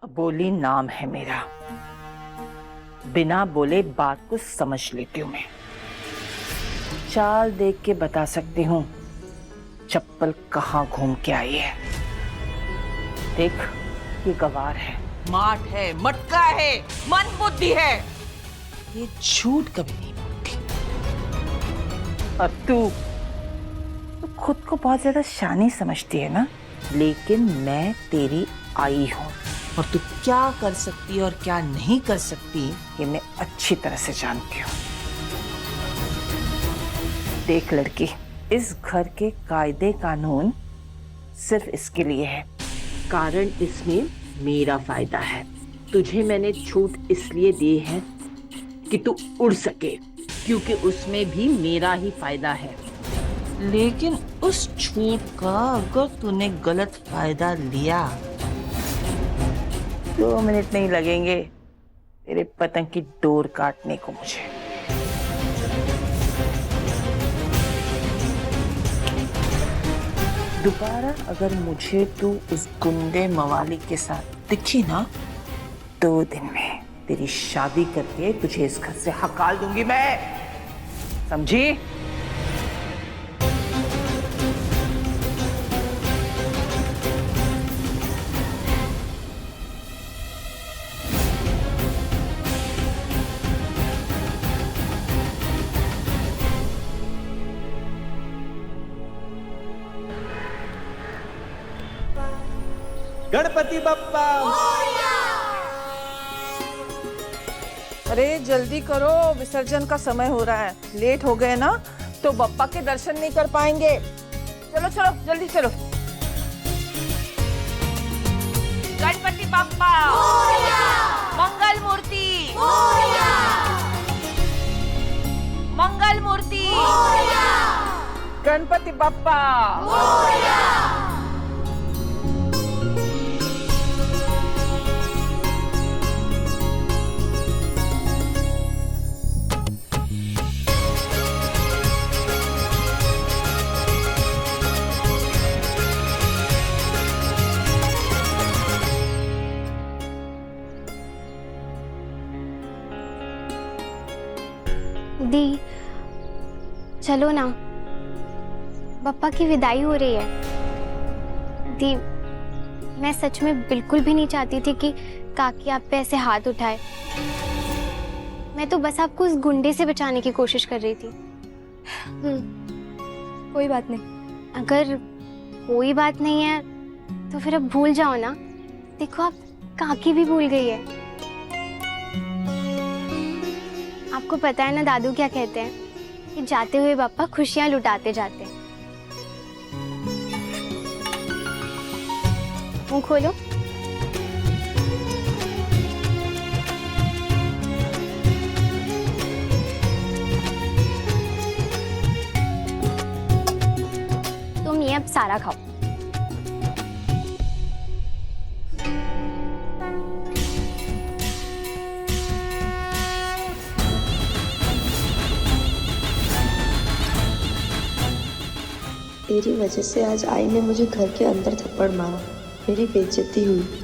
बोली नाम है मेरा, बिना बोले बात को समझ लेती हूँ मैं। चाल देख के बता सकती हूँ चप्पल कहाँ घूम के आई है। देख, ये गवार है, माठ है, मटका है, मन बुद्धि है, ये झूठ कभी नहीं बोलती। और तू खुद को बहुत ज्यादा शानी समझती है ना, लेकिन मैं तेरी आई हूं और तू क्या कर सकती है और क्या नहीं कर सकती ये मैं अच्छी तरह से जानती हूँ। देख लड़की, इस घर के कायदे कानून सिर्फ इसके लिए है, कारण इसमें मेरा फायदा है। तुझे मैंने छूट इसलिए दी है कि तू उड़ सके, क्योंकि उसमें भी मेरा ही फायदा है। लेकिन उस छूट का अगर तूने गलत फायदा लिया, 2 मिनट नहीं लगेंगे तेरे पतंग की डोर काटने को मुझे। दोबारा अगर मुझे तू उस गुंडे मवाली के साथ दिखी ना, 2 दिन में तेरी शादी करके तुझे इस घर से हकाल दूंगी मैं, समझी? गणपति बप्पा। अरे जल्दी करो, विसर्जन का समय हो रहा है। लेट हो गए ना तो बप्पा के दर्शन नहीं कर पाएंगे। चलो चलो जल्दी चलो। गणपति बप्पा मंगल मूर्ति, मंगल मूर्ति, गणपति बप्पा। दी, चलो ना, बप्पा की विदाई हो रही है। दी, मैं सच में बिल्कुल भी नहीं चाहती थी कि काकी आप पे ऐसे हाथ उठाए। मैं तो बस आपको उस गुंडे से बचाने की कोशिश कर रही थी। कोई बात नहीं। अगर कोई बात नहीं है तो फिर अब भूल जाओ ना। देखो, आप काकी भी भूल गई है। आपको पता है ना दादू क्या कहते हैं, कि जाते हुए बप्पा खुशियां लुटाते जाते हैं। मुंह खोलो। तुम ये अब सारा खाओ। तेरी वजह से आज आई ने मुझे घर के अंदर थप्पड़ मारा, मेरी बेइज्जती हुई।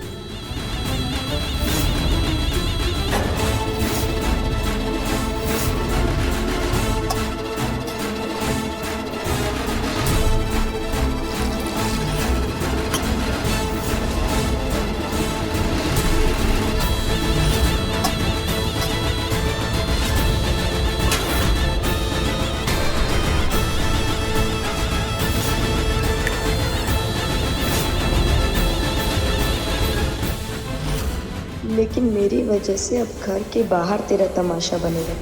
लेकिन मेरी वजह से अब घर के बाहर तेरा तमाशा बनेगा।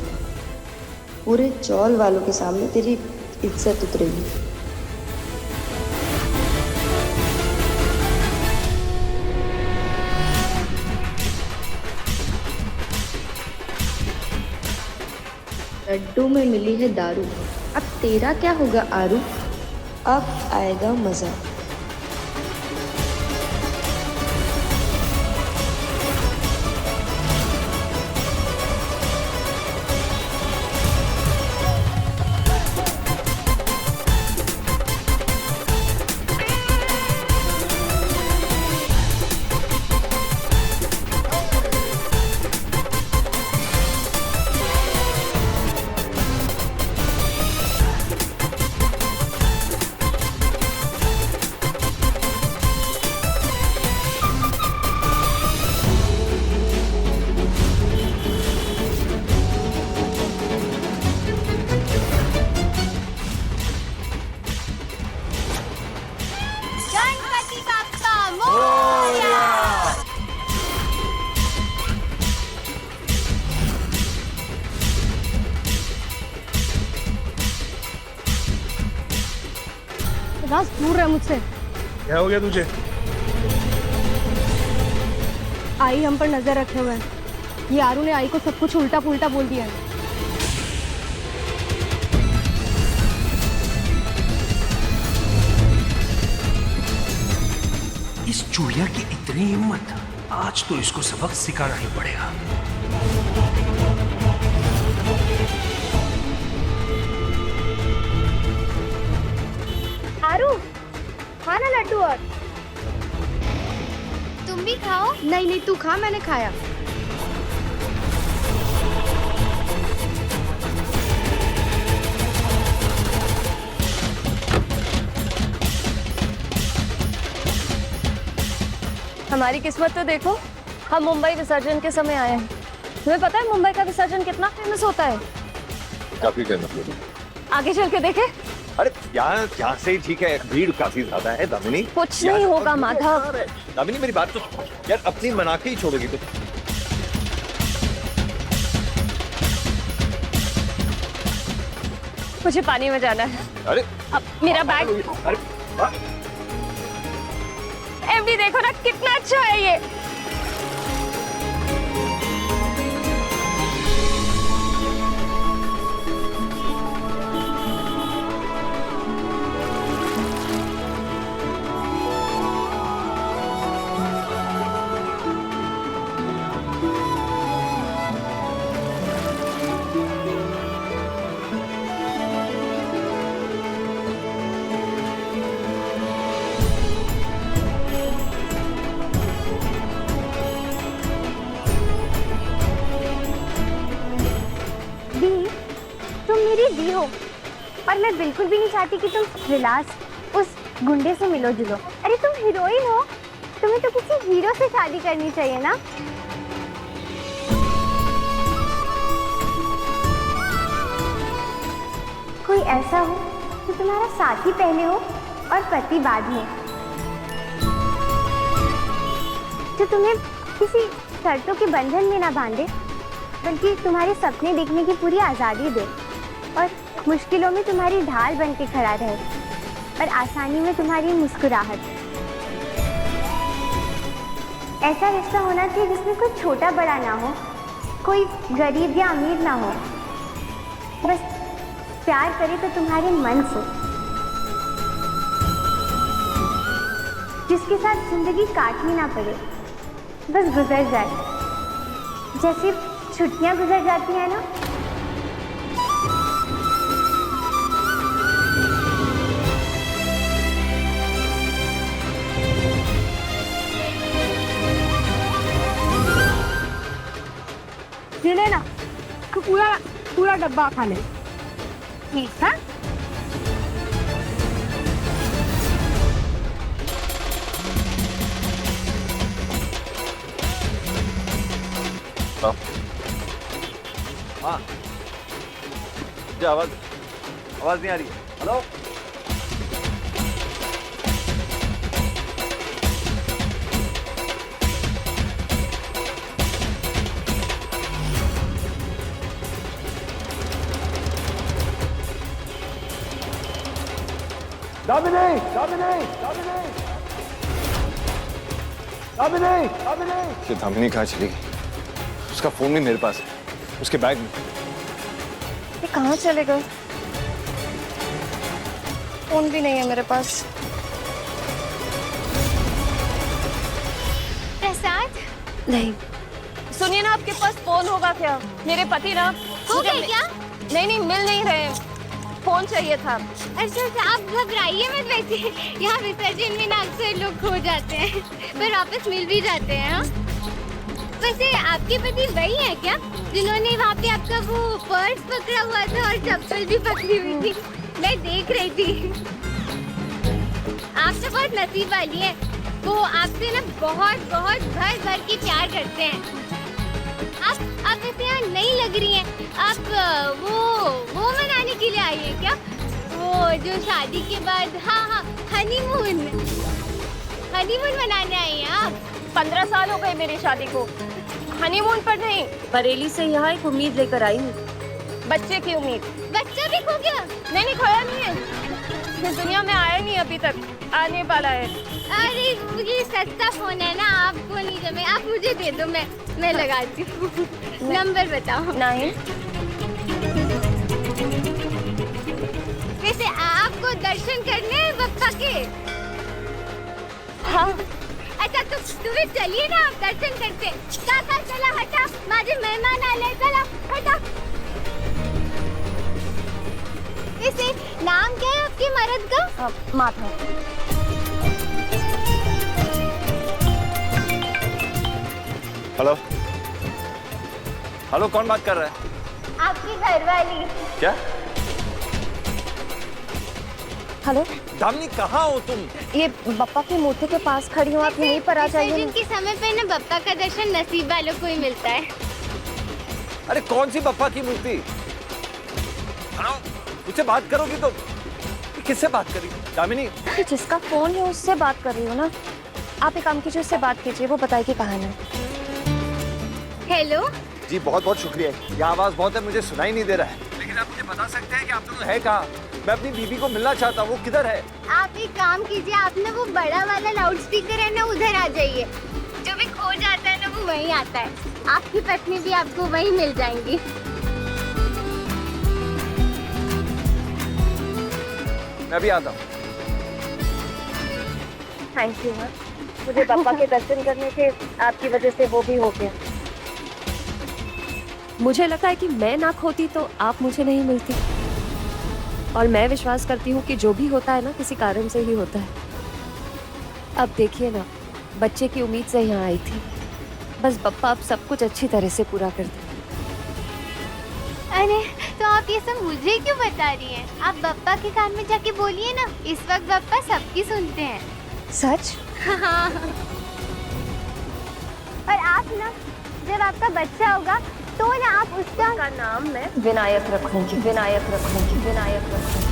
पूरे चौल वालों के सामने तेरी इज्जत उतरेगी। लड्डू में मिली है दारू, अब तेरा क्या होगा आरू? अब आएगा मजा। राज दूर रह मुझसे। क्या हो गया तुझे? आई हम पर नजर रखे हुए है। ये आरू ने आई को सब कुछ उल्टा पुल्टा बोल दिया है। इस चूहिया की इतनी हिम्मत, आज तो इसको सबक सिखाना ही पड़ेगा। आरू खा ना लड्डू। और तुम भी खाओ। नहीं नहीं तू खा, मैंने खाया। हमारी किस्मत तो देखो, हम मुंबई विसर्जन के समय आए हैं। तुम्हें पता है मुंबई का विसर्जन कितना फेमस होता है? काफी फेमस है। आगे चल के देखे। अरे यहाँ से ही ठीक है, भीड़ काफी ज्यादा है दामिनी। कुछ नहीं होगा माधव। दामिनी मेरी बात तो यार, अपनी मना के ही छोड़ोगी तो। मुझे पानी में जाना है। अरे अब मेरा बैग। अरे एमडी देखो ना कितना अच्छा है ये। तुम मेरी दी हो, पर मैं बिल्कुल भी नहीं चाहती कि तुम विलास उस गुंडे से मिलो जुलो। अरे तुम हीरोइन हो, तुम्हें तो किसी हीरो से शादी करनी चाहिए ना। कोई ऐसा हो जो तुम्हारा साथी पहले हो और पति बाद में, जो तुम्हें किसी शर्तों के बंधन में ना बांधे, बल्कि तुम्हारे सपने देखने की पूरी आज़ादी दे और मुश्किलों में तुम्हारी ढाल बन के खड़ा रहे और आसानी में तुम्हारी मुस्कुराहट। ऐसा रिश्ता होना चाहिए जिसमें कोई छोटा बड़ा ना हो, कोई गरीब या अमीर ना हो, बस प्यार करे तो तुम्हारे मन से, जिसके साथ जिंदगी काटनी ना पड़े, बस गुजर जाए जैसे छुट्टियां गुजर जाती है ना। ये लेना, पूरा डब्बा खा ले। ठीक है। हाँ, आवाज नहीं आ रही है। हेलो दामिनी कहाँ चली गई? उसका फोन भी मेरे पास है, उसके बैग में। ये कहाँ चले गए? फोन भी नहीं है मेरे पास। प्रसाद? नहीं। सुनिए ना, आपके पास फोन होगा क्या? मेरे पति ना हो गए क्या? नहीं मिल नहीं रहे, फोन चाहिए था। अच्छा आप घबराइए मत, वैसे यहाँ विसर्जन में ना अक्सर लोग खो जाते हैं पर वापस मिल भी जाते हैं। हाँ, वैसे आपके पति वही है क्या जिन्होंने वहाँ पे आपका वो पर्स पकड़ा हुआ था और चप्पल भी पकड़ी हुई थी? मैं देख रही थी। आप तो बहुत नसीब वाली है, वो आपसे ना बहुत बहुत भर भर के प्यार करते हैं। आप वैसे यहाँ नहीं लग रही हैं, आप वो मनाने के लिए आई है क्या? वो जो शादी के बाद, हाँ हनीमून मनाने आई हैं आप? 15 साल हो गए मेरी शादी को, हनीमून पर नहीं। बरेली से यहाँ एक उम्मीद लेकर आई हूँ। बच्चे की उम्मीद। बच्चा भी खो गया? नहीं खोया नहीं है। इस दुनिया में आया नहीं अभी तक, आने वाला है। अरे ये सस्ता फोन है ना, आपको नहीं जमे, आप मुझे दे दो, मैं लगाती हूँ। नंबर बताओ। 9। वैसे आपको दर्शन करने हैं बप्पा के? हाँ। अच्छा तो तुम्हें चलिए ना, आप दर्शन करते। काका चला, हटा, माझे मेहमान आले, चला हटा। वैसे नाम क्या है आपकी मर्द का? माधव। हेलो हेलो, कौन बात कर रहा है? आपकी घरवाली। क्या? हेलो, दामिनी कहाँ हो तुम? ये बप्पा की मूर्ति के पास खड़ी हूँ, आप यहीं पर आ जाइए। विसर्जन के समय पे ना बप्पा का दर्शन नसीब वालों को ही मिलता है। अरे कौन सी बप्पा की मूर्ति? हेलो, मुझसे बात करोगी तो किससे बात करेगी? दामिनी, जिसका फोन है उससे बात कर रही हूँ ना। आप एक काम कीजिए, उससे बात कीजिए, वो बताएगी कहाँ है। हेलो। जी बहुत बहुत शुक्रिया। ये आवाज बहुत है, मुझे सुनाई नहीं दे रहा है, लेकिन आप मुझे बता सकते हैं कि आप लोग है कहाँ? मैं अपनी बीबी को मिलना चाहता हूँ, वो किधर है? आप एक काम कीजिए, आप ना वो बड़ा वाला लाउड स्पीकर है ना, उधर आ जाइए। जो भी खो जाता है ना वो वहीं आता है। आपकी पत्नी भी आपको वहीं मिल जाएंगी। मैं भी आता हूँ। थैंक यू मैम, मुझे बप्पा के दर्शन करने के आपकी वजह से वो भी हो गया। मुझे लगता है कि मैं ना खोती तो आप मुझे नहीं मिलती, और मैं विश्वास करती हूँ कि जो भी होता है ना किसी कारण से ही होता है। अब देखिए ना, बच्चे की उम्मीद से यहाँ आई थी, बस बप्पा अब सब कुछ अच्छी तरह से पूरा कर दे। अरे तो आप ये सब मुझे क्यों बता रही हैं? आप बप्पा के कान में जाके बोलिए ना, इस वक्त बप्पा सबकी सुनते हैं। सच? हाँ। और आप ना, जब आपका बच्चा होगा तो ना आप उसका नाम मैं विनायक रखूंगी, विनायक रखूंगी, विनायक रखूंगी।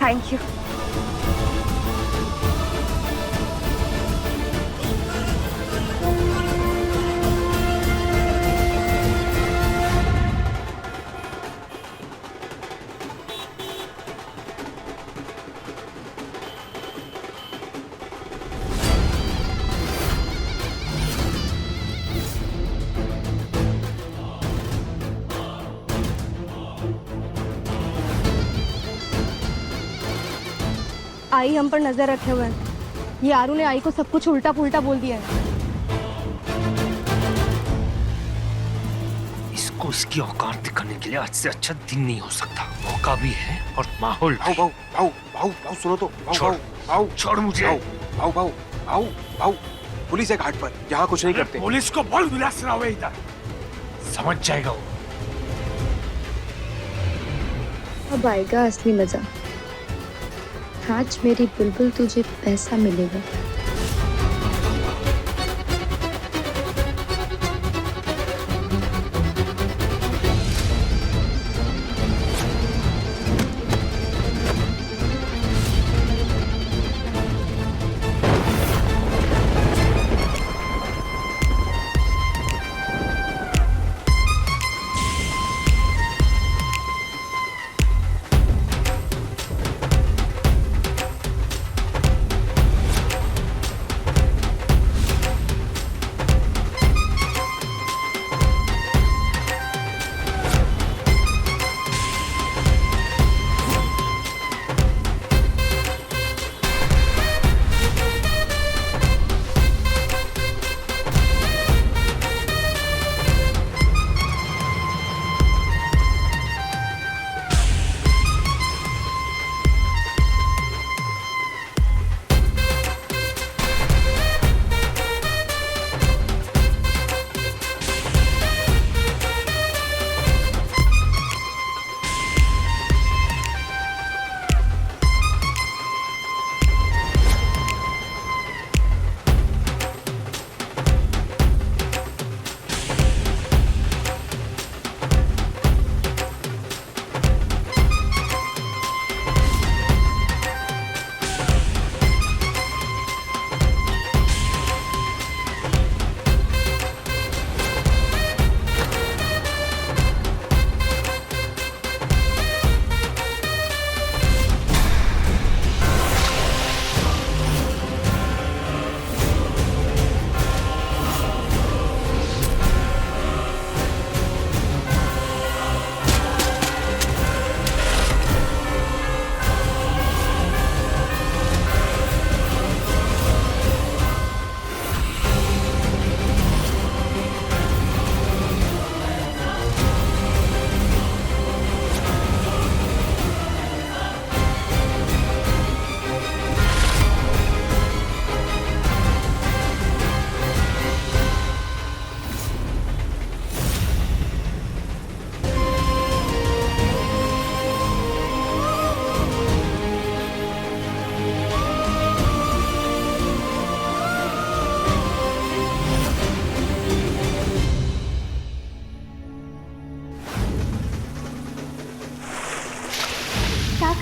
Thank you. आई हम पर नजर रखे हुए हैं। ये आरू ने आई को सब कुछ उल्टा पुल्टा बोल दिया है। इसको इसकी औकात दिखाने के लिए आज से अच्छा दिन नहीं हो सकता। मौका भी है और माहौल भी। भाऊ भाऊ भाऊ भाऊ सुनो तो। छोड़ भाऊ छोड़ मुझे। भाऊ भाऊ भाऊ भाऊ, पुलिस है घाट पर, यहाँ कुछ नहीं करते। पुलिस को बोल विलास राव है इधर, समझ जाएगा वो। अब आएगा असली मजा। आज मेरी बुलबुल तुझे पैसा मिलेगा।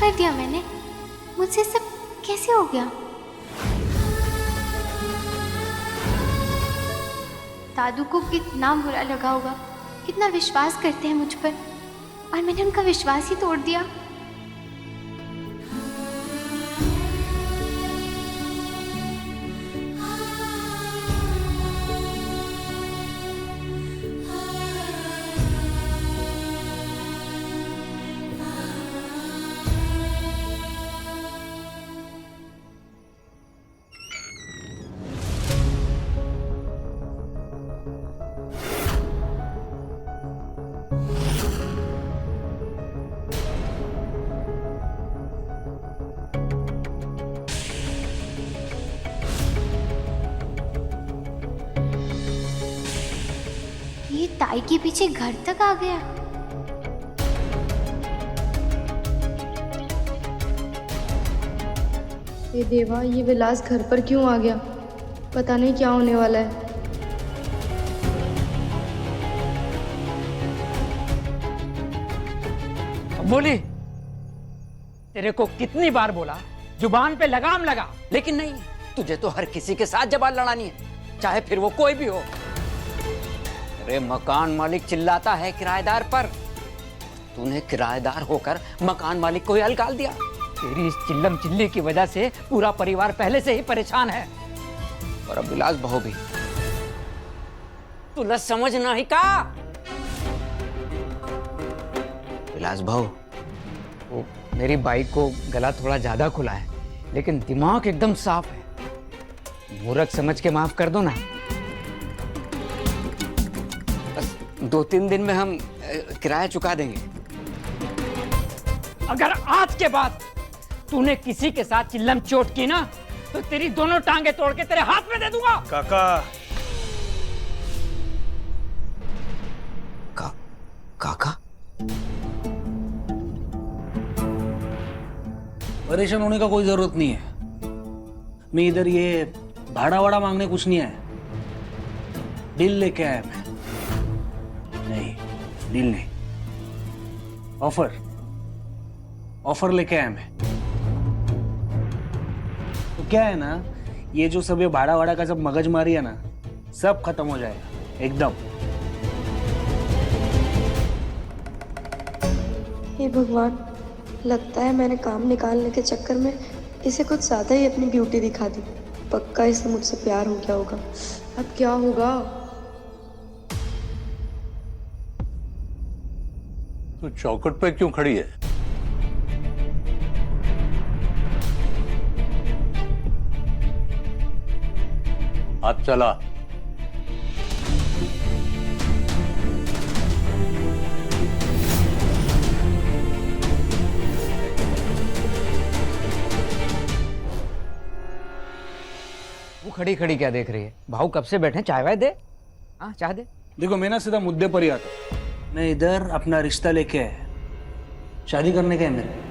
कर दिया मैंने? मुझसे सब कैसे हो गया? दादू को कितना बुरा लगा होगा, कितना विश्वास करते हैं मुझ पर, और मैंने उनका विश्वास ही तोड़ दिया। ये ताई के पीछे घर तक आ गया। हे देवा, ये विलास घर पर क्यों आ गया? पता नहीं क्या होने वाला है। बोली, तेरे को कितनी बार बोला जुबान पे लगाम लगा, लेकिन नहीं, तुझे तो हर किसी के साथ जबान लड़ानी है, चाहे फिर वो कोई भी हो। अरे मकान मालिक चिल्लाता है किराएदार पर, तूने किराएदार होकर मकान मालिक को ही अलगाल दिया। तेरी इस चिल्लम चिल्ली की वजह से पूरा परिवार पहले से ही परेशान है, और अब विलास बहू भी। तुला समझ नहीं का? विलास बहू, वो मेरी बाइक को गला थोड़ा ज्यादा खुला है, लेकिन दिमाग एकदम साफ है। मूर्ख समझ के माफ कर दो ना। बस 2-3 दिन में हम किराया चुका देंगे। अगर आज के बाद तूने किसी के साथ चिल्लम चोट की ना, तो तेरी दोनों टांगे तोड़ के तेरे हाथ में दे दूंगा। काका, काका, परेशान होने का कोई जरूरत नहीं है। मैं इधर ये भाड़ा वाड़ा मांगने कुछ नहीं आया, डील लेके आया मैं। नहीं, डील नहीं, ऑफर लेके आया मैं। तो क्या है ना, ये जो सब ये भाड़ा वाड़ा का सब मगजमारी है ना, सब खत्म हो जाएगा एकदम। हे भगवान, लगता है मैंने काम निकालने के चक्कर में इसे कुछ ज्यादा ही अपनी ब्यूटी दिखा दी। पक्का इसे मुझसे प्यार हो गया होगा। अब क्या होगा? तू चौखट पे क्यों खड़ी है? हाथ चला। वो खड़ी खड़ी क्या देख रही है? भाऊ कब से बैठे, चाय वाय दे। हाँ, चाय दे। देखो, मैं ना सीधा मुद्दे पर ही आता। मैं इधर अपना रिश्ता लेके आया, शादी करने का है मेरे।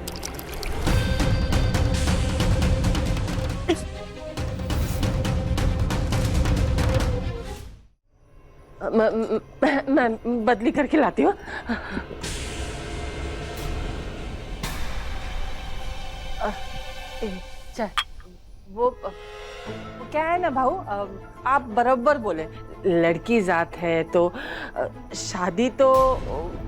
मैं बदली करके लाती हूँ। वो क्या है ना भाऊ, आप बराबर बोले, लड़की जात है तो शादी तो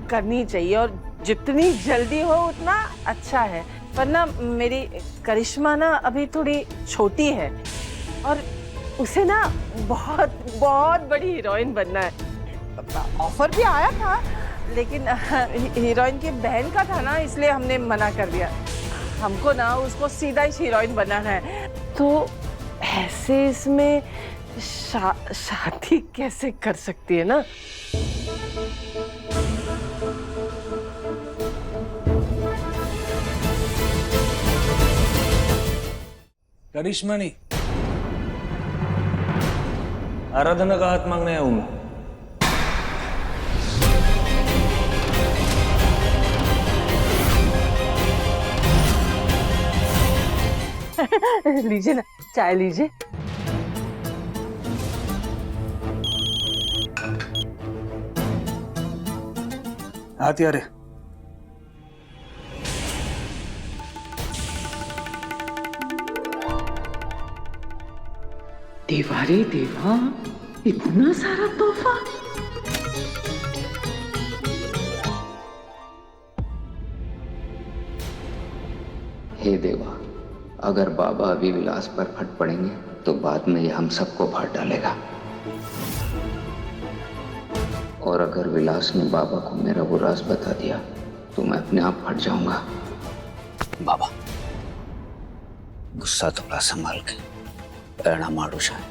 करनी चाहिए, और जितनी जल्दी हो उतना अच्छा है। पर ना मेरी करिश्मा ना अभी थोड़ी छोटी है, और उसे ना बहुत बहुत बड़ी हीरोइन बनना है। ऑफर भी आया था, लेकिन हीरोइन की बहन का था ना, इसलिए हमने मना कर दिया। हमको ना उसको सीधा ही हीरोइन बनाना है। तो ऐसे इसमें शादी कैसे कर सकती है ना? करिश्मा नहीं, आराधना का हाथ मांगने आया हूं मैं। लीजिए ना, चाय लीजिए। हाथ यार, देवा रे देवा, इतना सारा तोहफा। हे देवा, अगर बाबा अभी विलास पर फट पड़ेंगे तो बाद में ये हम सबको फाड़ डालेगा, और अगर विलास ने बाबा को मेरा वो राज बता दिया तो मैं अपने आप फट जाऊंगा। बाबा, गुस्सा थोड़ा संभाल के रहना मारूशा है।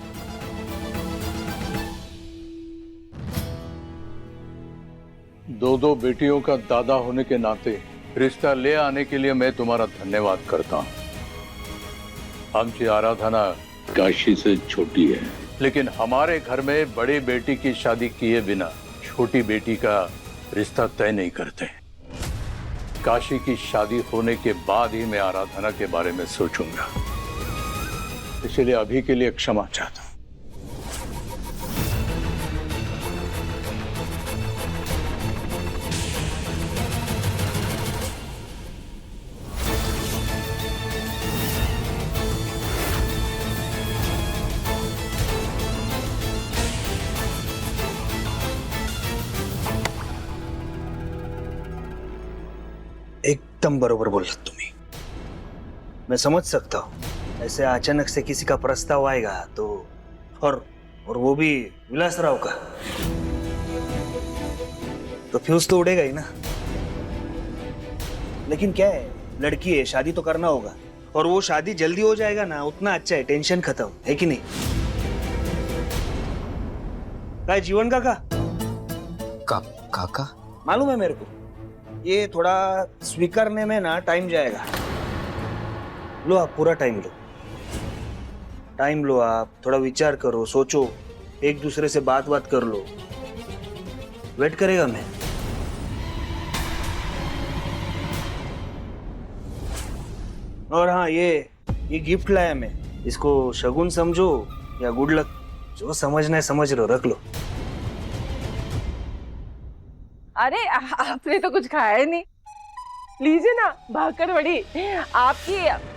दो बेटियों का दादा होने के नाते रिश्ता ले आने के लिए मैं तुम्हारा धन्यवाद करता हूँ। आमची आराधना काशी से छोटी है, लेकिन हमारे घर में बड़ी बेटी की शादी किए बिना छोटी बेटी का रिश्ता तय नहीं करते। काशी की शादी होने के बाद ही मैं आराधना के बारे में सोचूंगा, इसलिए अभी के लिए क्षमा चाहता हूं। एकदम बरोबर बोला तुम्ही। मैं समझ सकता हूँ, ऐसे अचानक से किसी का प्रस्ताव आएगा तो और वो भी विलासराव का, तो फ्यूज तो उड़ेगा ही ना। लेकिन क्या है, लड़की है, शादी तो करना होगा, और वो शादी जल्दी हो जाएगा ना उतना अच्छा है, टेंशन खत्म है कि नहीं? काय जीवन काका? काका मालूम है मेरे को, ये थोड़ा स्वीकारने में ना टाइम जाएगा। लो आप पूरा टाइम लो, आप थोड़ा विचार करो, सोचो, एक दूसरे से बात कर लो। वेट करेगा मैं। और हाँ, ये गिफ्ट लाया मैं, इसको शगुन समझो या गुड लक, जो समझना है समझ लो, रख लो। अरे आपने तो कुछ खाया ही नहीं, लीजिए ना भाकर बड़ी आपकी।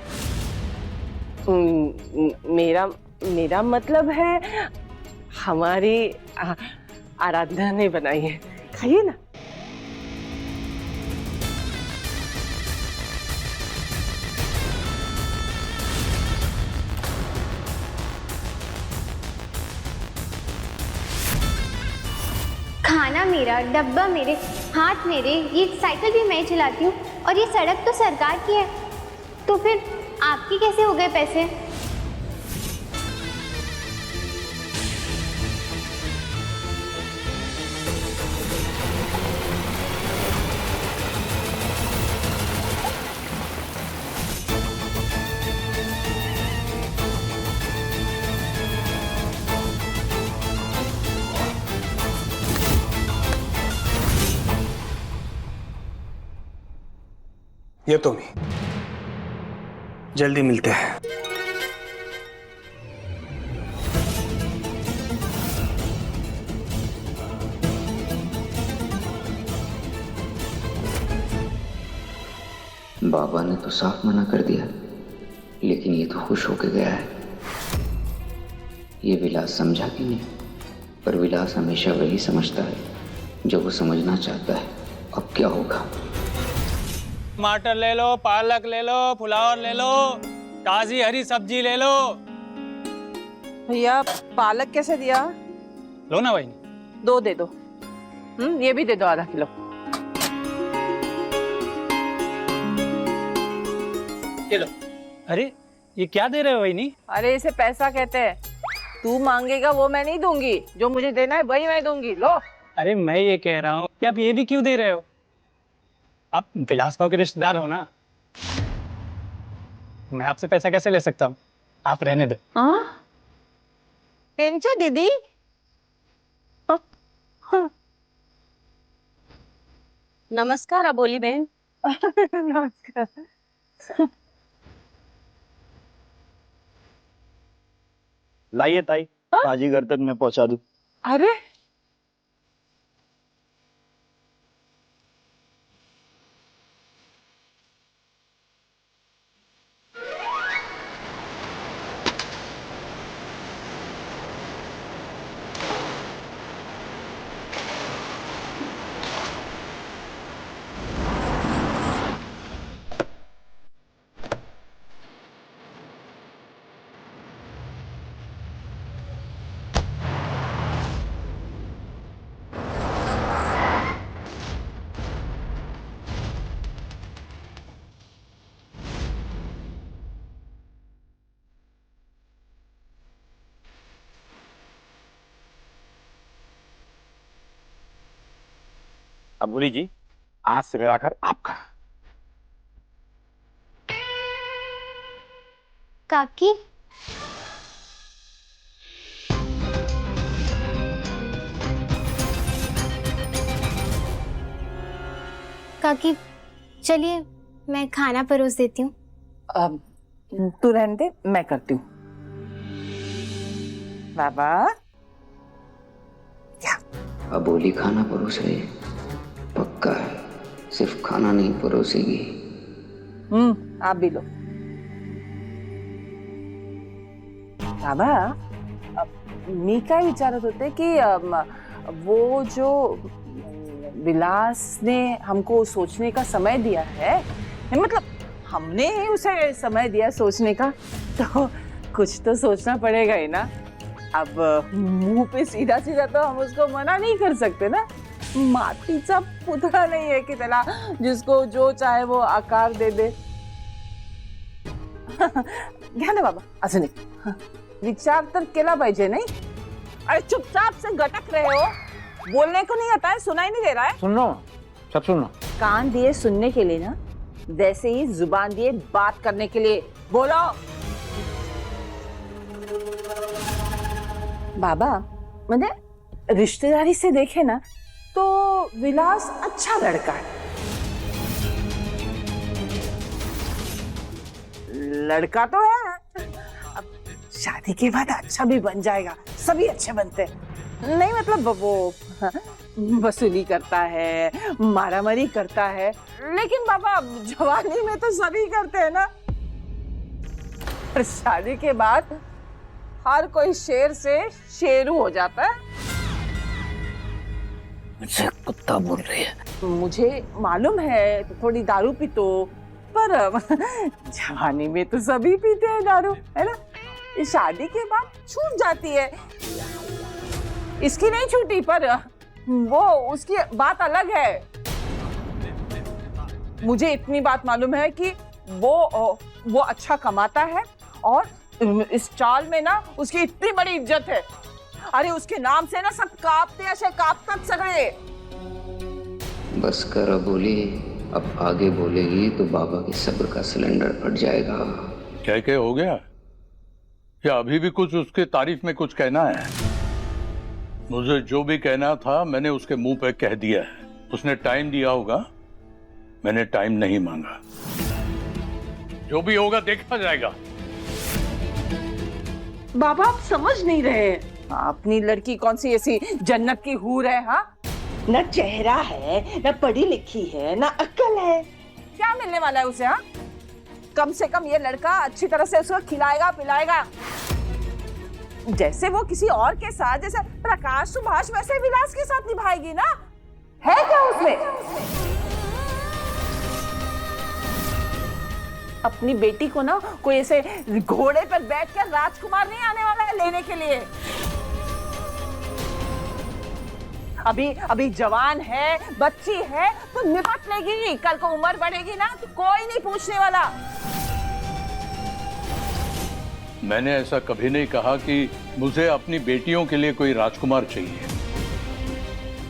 मेरा मतलब है हमारी आराधना ने बनाई है, खाइए ना। खाना मेरा, डब्बा मेरे, हाथ मेरे, ये साइकिल भी मैं चलाती हूँ, और ये सड़क तो सरकार की है, तो फिर आपके कैसे हो गए पैसे? ये तो भी जल्दी मिलते हैं। बाबा ने तो साफ मना कर दिया, लेकिन ये तो खुश होके गया है। ये विलास समझा कि नहीं, पर विलास हमेशा वही समझता है जो वो समझना चाहता है। अब क्या होगा? टमाटर ले लो, पालक ले लो, फ्लावर ले लो, ताजी हरी सब्जी ले लो। भैया पालक कैसे दिया? लो ना भाई। 2 दे दो। ये भी दे दो आधा किलो। चलो। अरे ये क्या दे रहे हो वहीनी? अरे इसे पैसा कहते हैं। तू मांगेगा वो मैं नहीं दूंगी, जो मुझे देना है वही मैं दूंगी। लो। अरे मैं ये कह रहा हूँ कि आप ये भी क्यों दे रहे हो? आप विलास भाव के रिश्तेदार हो ना, मैं आपसे पैसा कैसे ले सकता हूँ? आप रहने दो। दीदी नमस्कार अबोली बहन। नमस्कार। लाइए ताई, भाजी घर तक मैं पहुंचा दूं। अरे अब बोली जी, आज से मेरा घर आपका। काकी, काकी चलिए मैं खाना परोस देती हूँ। तू रहने दे, मैं करती हूँ। बाबा क्या अबोली खाना परोस रही है? पक्का है, सिर्फ खाना नहीं परोसेगी। आप भी लो। बाबा मी काय विचारत होते की वो जो विलास ने हमको सोचने का समय दिया है, मतलब हमने ही उसे समय दिया सोचने का, तो कुछ तो सोचना पड़ेगा ही ना। अब मुंह पे सीधा सीधा तो हम उसको मना नहीं कर सकते ना। मातीचा पुतळा नाही है कि त्याला जिसको जो चाहे वो आकार दे दे। घ्या ना बाबा, असं नाही, विचार तर केला पाहिजे नहीं। अरे चुपचाप से गटक रहे हो, बोलने को नहीं आता है, सुनाई नहीं दे रहा है? सुन लो, सब सुन लो। कान दिए सुनने के लिए ना, वैसे ही जुबान दिए बात करने के लिए। बोलो। बाबा मैंने रिश्तेदारी से देखे ना तो विलास अच्छा लड़का है, लड़का तो है, अब शादी के बाद अच्छा भी बन जाएगा, सभी अच्छे बनते हैं। नहीं मतलब वो वसूली करता है, मारामारी करता है, लेकिन बाबा जवानी में तो सभी करते हैं ना। और शादी के बाद हर कोई शेर से शेरू हो जाता है। मुझसे कुत्ता बोल रही है। मुझे मालूम है थोड़ी दारू पी तो, पर जवानी में तो सभी पीते हैं दारू, है ना। शादी के बाद छूट जाती है, इसकी नहीं छूटी, पर वो उसकी बात अलग है। मुझे इतनी बात मालूम है कि वो अच्छा कमाता है और इस चाल में ना उसकी इतनी बड़ी इज्जत है। अरे उसके नाम से ना सब कांपते, ऐसे कांपतात सगळे। बस कर अबोली, अब आगे बोलेगी तो बाबा के सब्र का सिलेंडर फट जाएगा। क्या हो गया? क्या अभी भी कुछ उसके तारीफ में कुछ कहना है? मुझे जो भी कहना था मैंने उसके मुंह पे कह दिया है। उसने टाइम दिया होगा, मैंने टाइम नहीं मांगा। जो भी होगा देखा जाएगा। बाबा आप समझ नहीं रहे, अपनी लड़की कौन सी ऐसी जन्नत की हूर है? हाँ, न चेहरा है, न पढ़ी लिखी है, न अक्ल है, क्या मिलने वाला है उसे? हाँ, कम से कम ये लड़का अच्छी तरह से उसको खिलाएगा पिलाएगा। जैसे वो किसी और के साथ, जैसे प्रकाश सुभाष, वैसे विलास के साथ निभाएगी ना। है क्या उसमें? अपनी बेटी को ना कोई ऐसे घोड़े पर बैठकर राजकुमार नहीं आने वाला है लेने के लिए। अभी जवान है, बच्ची है, तो निपट लेगी। कल को उम्र बढ़ेगी ना तो कोई नहीं पूछने वाला। मैंने ऐसा कभी नहीं कहा कि मुझे अपनी बेटियों के लिए कोई राजकुमार चाहिए,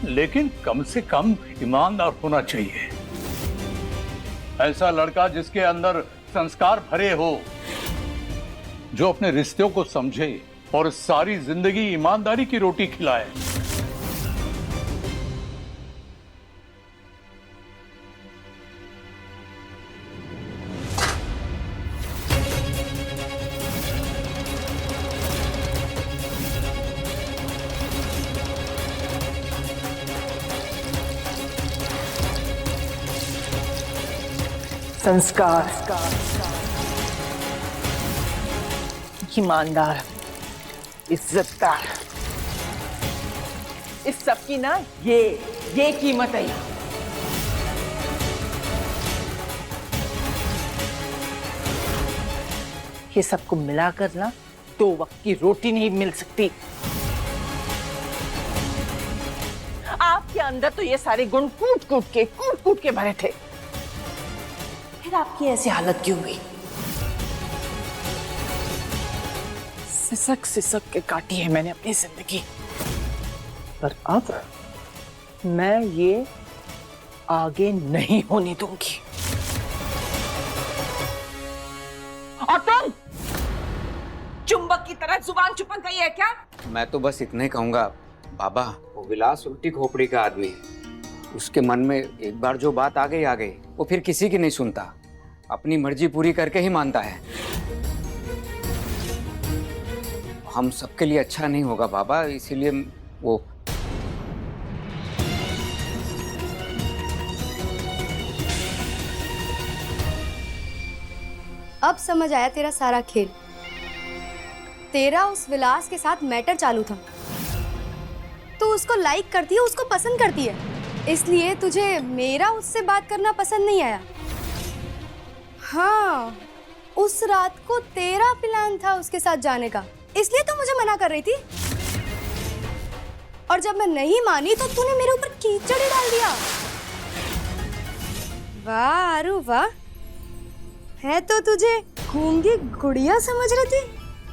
लेकिन कम से कम ईमानदार होना चाहिए। ऐसा लड़का जिसके अंदर संस्कार भरे हो, जो अपने रिश्तों को समझे और सारी जिंदगी ईमानदारी की रोटी खिलाए। संस्कार, ईमानदार, इज्जतदार, इस सब की ना ये कीमत है। ये सबको मिलाकर ना 2 वक्त की रोटी नहीं मिल सकती। आपके अंदर तो ये सारे गुण कूट कूट के भरे थे, फिर आपकी ऐसी हालत क्यों हुई? सिसक के काटी है मैंने अपनी जिंदगी, पर अब मैं ये आगे नहीं होने दूंगी। और तुम चुंबक की तरह जुबान चुपक गई है क्या? मैं तो बस इतना ही कहूंगा बाबा, वो विलास उल्टी खोपड़ी का आदमी है। उसके मन में एक बार जो बात आ गई, वो फिर किसी की नहीं सुनता, अपनी मर्जी पूरी करके ही मानता है। हम सबके लिए अच्छा नहीं होगा बाबा, इसीलिए वो अब समझ आया तेरा सारा खेल। तेरा उस विलास के साथ मैटर चालू था। तू उसको लाइक करती है, उसको पसंद करती है, इसलिए तुझे मेरा उससे बात करना पसंद नहीं आया। हाँ, उस रात को तेरा प्लान था उसके साथ जाने का, इसलिए तो मुझे मना कर रही थी। और जब मैं नहीं मानी तो तूने मेरे ऊपर कीचड़ ही डाल दिया। वाह आरू वाह, है तो तुझे गूंगी गुड़िया समझ रही थी,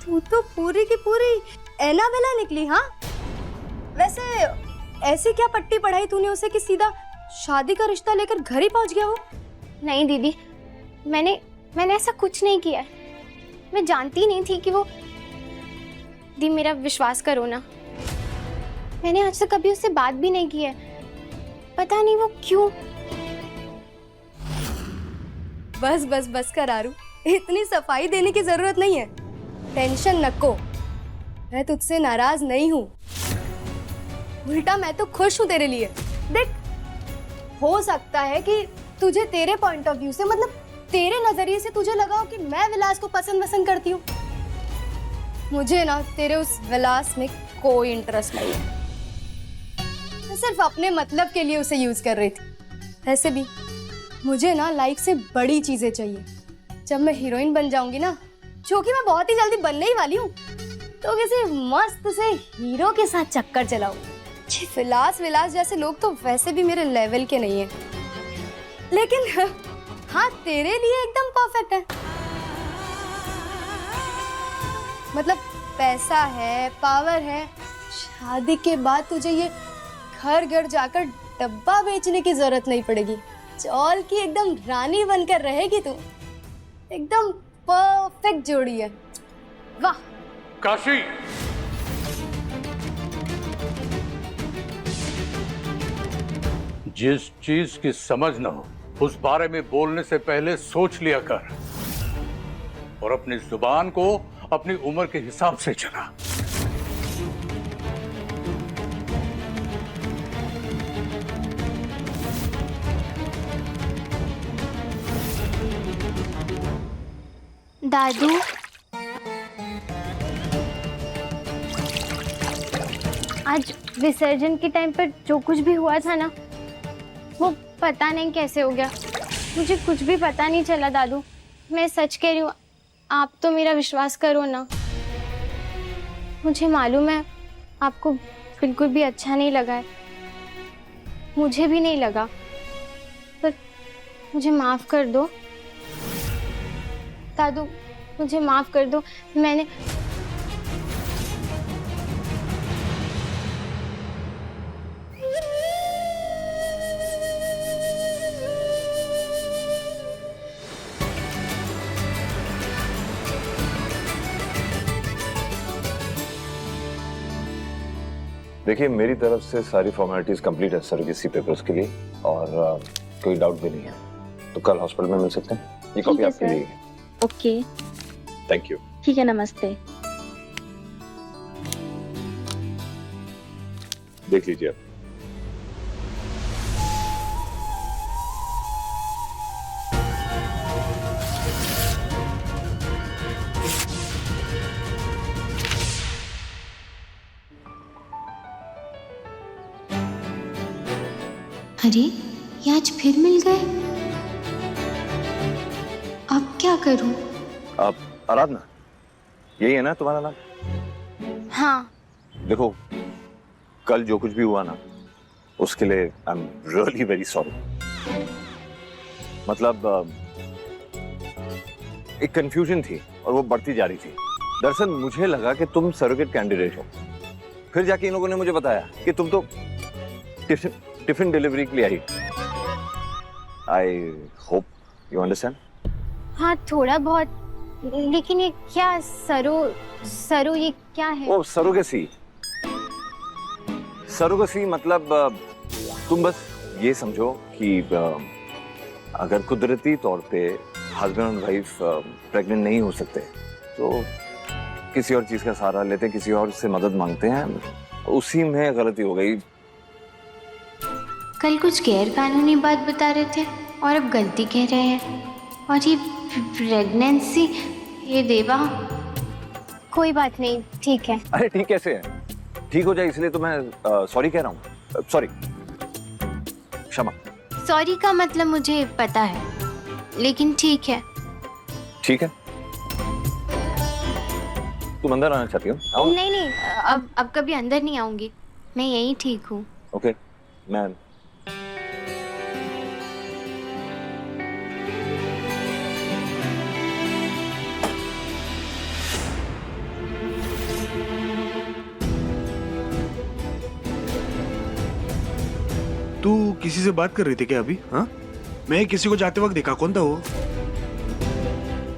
तू तो पूरी की पूरी एनाबेला निकली। हाँ, वैसे ऐसी क्या पट्टी पढ़ाई तूने उसे कि सीधा शादी का रिश्ता लेकर घर ही पहुंच गया हो? नहीं दीदी, मैंने ऐसा कुछ नहीं किया है। मैं जानती नहीं थी कि वो, दी मेरा विश्वास करो ना, मैंने आज तक कभी उससे बात भी नहीं की है। पता नहीं वो क्यों। बस बस बस कर आरू, इतनी सफाई देने की जरूरत नहीं है। टेंशन नको, मैं तुझसे नाराज नहीं हूँ, उल्टा मैं तो खुश हूँ तेरे लिए। देख, हो सकता है कि तुझे तेरे पॉइंट ऑफ व्यू से, मतलब तेरे नजरिए से तुझे लगा हो कि मैं विलास को पसंद करती हूँ। मुझे ना तेरे उस विलास में कोई इंटरेस्ट नहीं है। मैं सिर्फ अपने मतलब के लिए उसे यूज कर रही थी। ऐसे भी मुझे ना लाइफ से बड़ी चीजें चाहिए। जब मैं हीरोइन बन जाऊंगी ना, जो कि मैं बहुत ही जल्दी बनने ही वाली हूँ, तो किसी मस्त से हीरो के साथ चक्कर चलाऊं। विलास जैसे लोग तो वैसे भी मेरे लेवल के नहीं है, लेकिन हाँ तेरे लिए एकदम परफेक्ट है। मतलब पैसा है, पावर है, शादी के बाद तुझे ये घर घर जाकर डब्बा बेचने की जरूरत नहीं पड़ेगी। चौल की एकदम रानी बनकर रहेगी तू। एकदम परफेक्ट जोड़ी है। वाह काशी, जिस चीज की समझ न हो उस बारे में बोलने से पहले सोच लिया कर, और अपनी जुबान को अपनी उम्र के हिसाब से चला। दादू, आज विसर्जन के टाइम पर जो कुछ भी हुआ था ना, वो पता नहीं कैसे हो गया। मुझे कुछ भी पता नहीं चला दादू, मैं सच कह रही हूँ। आप तो मेरा विश्वास करो ना। मुझे मालूम है आपको बिल्कुल भी अच्छा नहीं लगा है, मुझे भी नहीं लगा, पर मुझे माफ कर दो दादू, मुझे माफ कर दो। मैंने देखिए, मेरी तरफ से सारी फॉर्मेलिटीज कंप्लीट है सर्विस पेपर्स के लिए, और कोई डाउट भी नहीं है, तो कल हॉस्पिटल में मिल सकते हैं। ये कॉपी आपके लिए है। Okay, thank you. ठीक है, नमस्ते। देख लीजिए आप। अरे, ये आज फिर मिल गए। अब क्या करूं? आप आराधना, यही है ना तुम्हारा नाम? हाँ। देखो, कल जो कुछ भी हुआ ना, उसके लिए I am really very sorry. मतलब एक कंफ्यूजन थी और वो बढ़ती जा रही थी। दरअसल मुझे लगा कि तुम सरोगेट कैंडिडेट हो, फिर जाके इन लोगों ने मुझे बताया कि तुम तो टिफिन डिलीवरी के लिए आई। I hope you understand. हाँ थोड़ा बहुत, लेकिन ये क्या सरो ये क्या है? ओ सरोगेसी। सरोगेसी मतलब तुम बस ये समझो कि अगर कुदरती तौर पे हस्बैंड और वाइफ प्रेग्नेंट नहीं हो सकते तो किसी और चीज का सहारा लेते, किसी और से मदद मांगते हैं, उसी में गलती हो गई। कल कुछ गैर कानूनी बात बता रहे थे और अब गलती कह रहे हैं। और ये प्रेगनेंसी, ये देवा। कोई बात नहीं, ठीक है। अरे ठीक कैसे है? ठीक हो जाए इसलिए तो मैं सॉरी कह रहा हूँ। सॉरी, क्षमा। सॉरी का मतलब मुझे पता है, लेकिन ठीक है। ठीक है, तुम अंदर आना चाहती हो? आओ। नहीं नहीं, अब कभी अंदर नहीं आऊंगी, मैं यहीं ठीक हूँ। Okay ma'am. तू किसी से बात कर रही थी क्या अभी? हाँ, मैं किसी को जाते वक्त देखा। कौन था वो?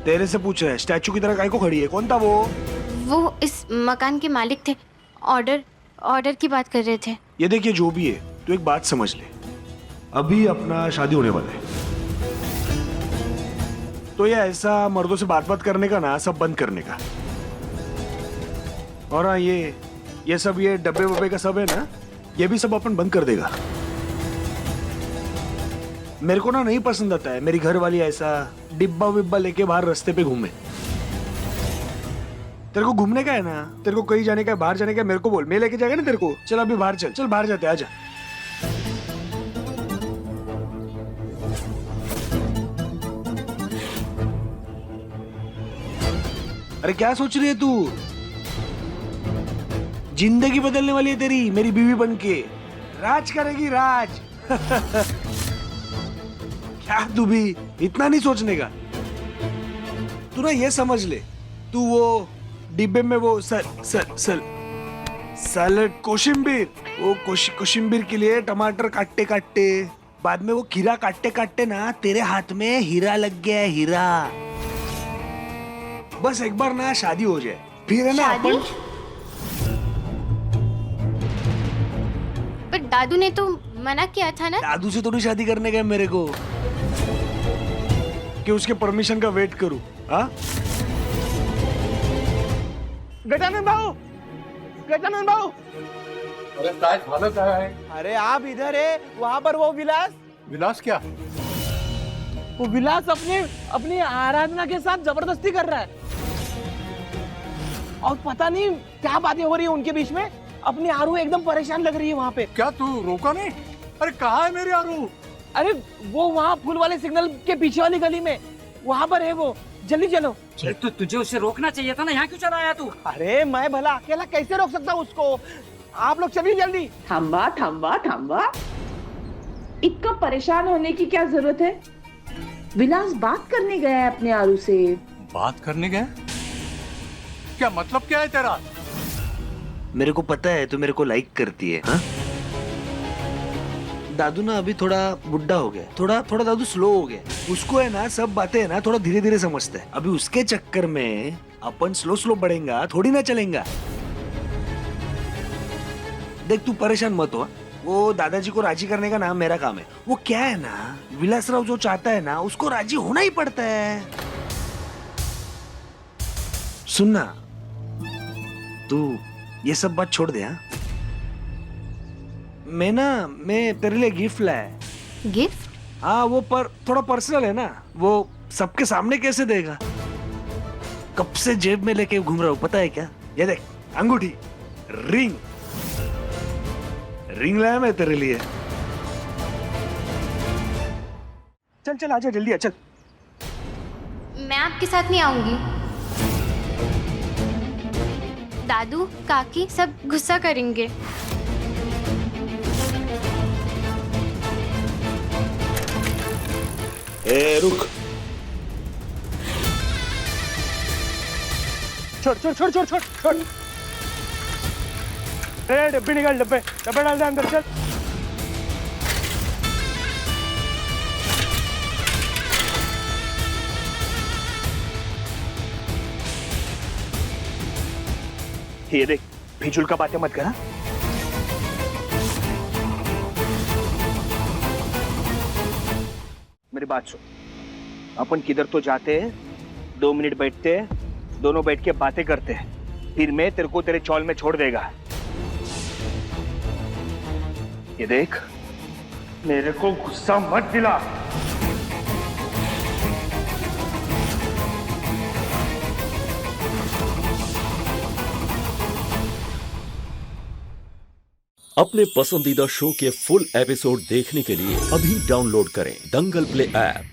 तेरे से पूछ रहा है, स्टैचू की तरह काहे को खड़ी है? कौन था वो? वो इस मकान के मालिक थे, ऑर्डर की बात कर रहे थे। ये देखिए, जो भी है तू एक बात समझ ले, अभी अपना शादी होने वाला है, तो ये ऐसा मर्दों से बात करने का ना, सब बंद करने का। और हाँ, ये सब ये डब्बे वब्बे का सब है ना, ये भी सब अपन बंद कर देगा। मेरे को ना नहीं पसंद आता है मेरी घर वाली ऐसा डिब्बा विब्बा लेके बाहर रास्ते पे घूमे। तेरे को घूमने का है ना, तेरे को कहीं जाने का है, बाहर जाने का है, मेरे को बोल, मैं लेके जाएगा ना तेरे को। चल अभी बाहर चल बाहर जाते, आजा। अरे क्या सोच रही है तू? जिंदगी बदलने वाली है तेरी, मेरी बीवी बनके राज करेगी, राज। क्या तू भी इतना नहीं सोचने का? तू ना ये समझ ले, तू वो डिब्बे में वो सैलड कोशिम्बीर, वो कोशिम्बीर के लिए टमाटर काटते काटते, बाद में वो खीरा काटते काटते ना तेरे हाथ में हीरा लग गया है, हीरा। बस एक बार ना शादी हो जाए, फिर है ना अपन। पर दादू ने तो मना किया था ना। दादू से थोड़ी शादी करने का मेरे को, कि उसके परमिशन का वेट करूं? हाँ, गजानन भाऊ, गजानन भाऊ। अरे काय झालं काय? अरे आप इधर है, वहाँ पर वो विलास क्या? वो विलास अपनी आराधना के साथ जबरदस्ती कर रहा है, और पता नहीं क्या बातें हो रही है उनके बीच में। अपनी आरू एकदम परेशान लग रही है वहाँ पे। क्या तू रोका नहीं? अरे कहाँ है मेरी आरू? अरे वो वहाँ फूल वाले सिग्नल के पीछे वाली गली में, वहाँ पर है वो। जल्दी चलो। तो तुझे उसे रोकना चाहिए था ना, यहाँ क्यों चला आया तू? अरे मैं भला अकेला कैसे रोक सकता हूँ उसको? आप लोग चलिए जल्दी। थांबा थांबा थांबा, इतना परेशान होने की क्या जरूरत है? विलास बात करने गया है अपने आरू से। बात करने गए? क्या मतलब क्या है तेरा? मेरे को पता है तू मेरे को लाइक करती है। हाँ, दादू ना अभी थोड़ा बुढ़ा हो गया, थोड़ा दादू स्लो हो गया। उसको है ना सब बातें है ना थोड़ा धीरे धीरे समझता है। अभी उसके चक्कर में अपन स्लो बढ़ेगा थोड़ी ना चलेगा। देख तू परेशान मत हो, वो दादाजी को राजी करने का नाम मेरा काम है। वो क्या है ना, विलासराव जो चाहता है ना उसको राजी होना ही पड़ता है। सुनना, तू ये सब बात छोड़ दे। हाँ, मैं तेरे लिए गिफ्ट लाया। गिफ्ट? हाँ, वो पर थोड़ा पर्सनल है ना, वो सबके सामने कैसे देगा? कब से जेब में लेके घूम रहा हूँ पता है क्या? ये देख, अंगूठी, रिंग लाया मैं तेरे लिए। चल आजा जल्दी आ, चल। मैं आपके साथ नहीं आऊंगी। दादू काकी सब गुस्सा करेंगे। ए रुक, छोड़। डब्बे निकाल, डब्बे डाल दे अंदर। चल ये देख, फिजूल का बातें मत करा। मेरी बात सुन, अपन किधर तो जाते हैं, 2 मिनट बैठते हैं, दोनों बैठ के बातें करते हैं, फिर मैं तेरे को तेरे चौल में छोड़ देगा। ये देख, मेरे को गुस्सा मत दिला। अपने पसंदीदा शो के फुल एपिसोड देखने के लिए अभी डाउनलोड करें दंगल प्ले ऐप।